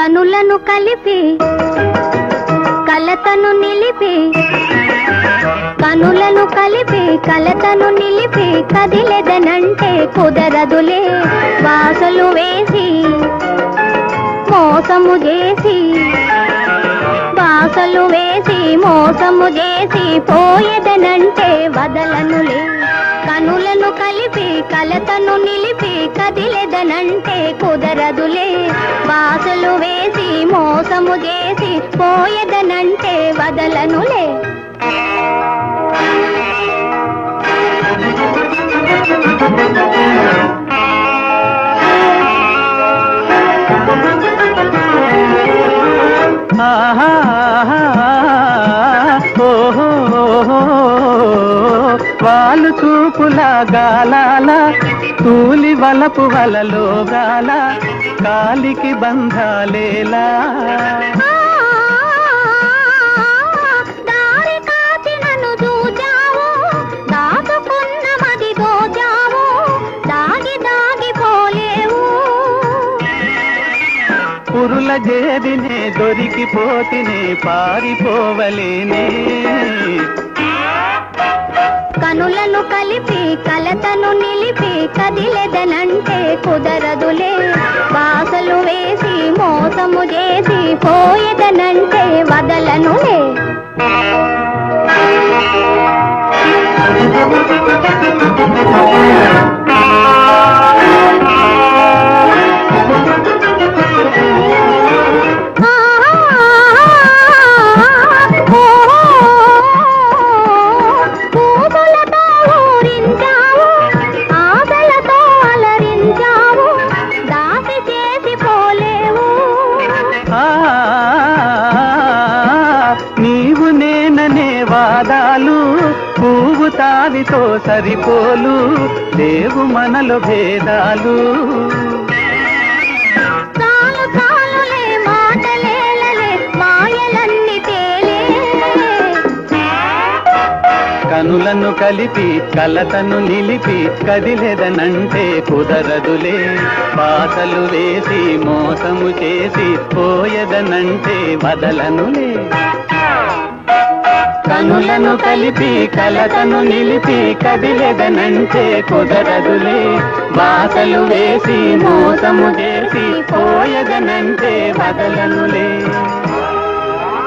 కనులను కలిపి కలతను నిలిపి, కనులను కలిపి కలతను నిలిపి కదిలెదనంటే కుదరదులే. వాసలు వేసి మోసము చేసి, వాసలు వేసి మోసము చేసి పోయేదనంటే వదలనులే. కనులను కలిపి కలతను నిలిపి కదిలెదనంటే కుదరదులే. వాసలు వేసి మోసము చేసి పోయేదనంటే వదలనులే. వాళ్ళు చూపుల గాలాల తూలి వలపు వలలో గాల కాలికి బంధాలేలా. దారి కాచి నన్ను చూచావు, దాచుకున్న మది దోచావు, దాగి దాగిపోలేవు. పురుల జేదినే దొరికిపోతినే పారిపోవలేనే. కనులను కలిపి కలతను నిలిపి కదిలెదనంటే కుదరదులే. వాసలు వేసి మోసము చేసి పోయేదనంటే వదలనులే. నీవు నేననే వాదాలు పువ్వు తావితో సరిపోలు, లేవు మనలో భేదాలు. చాలు చాలులే మాటలేలలే మాయలన్నీ తేలే. కనులను కలిపి కలతను నిలిపి కదిలెదనంటే కుదరదులే. బాసలు వేసి మోసము చేసి పోయదనంటే వదలనులే. కనులను కలిపి కలతను నిలిపి కదిలెదనంటే కుదరదులే. బాసలు వేసి మోసము చేసి పోయదనంటే వదలనులే.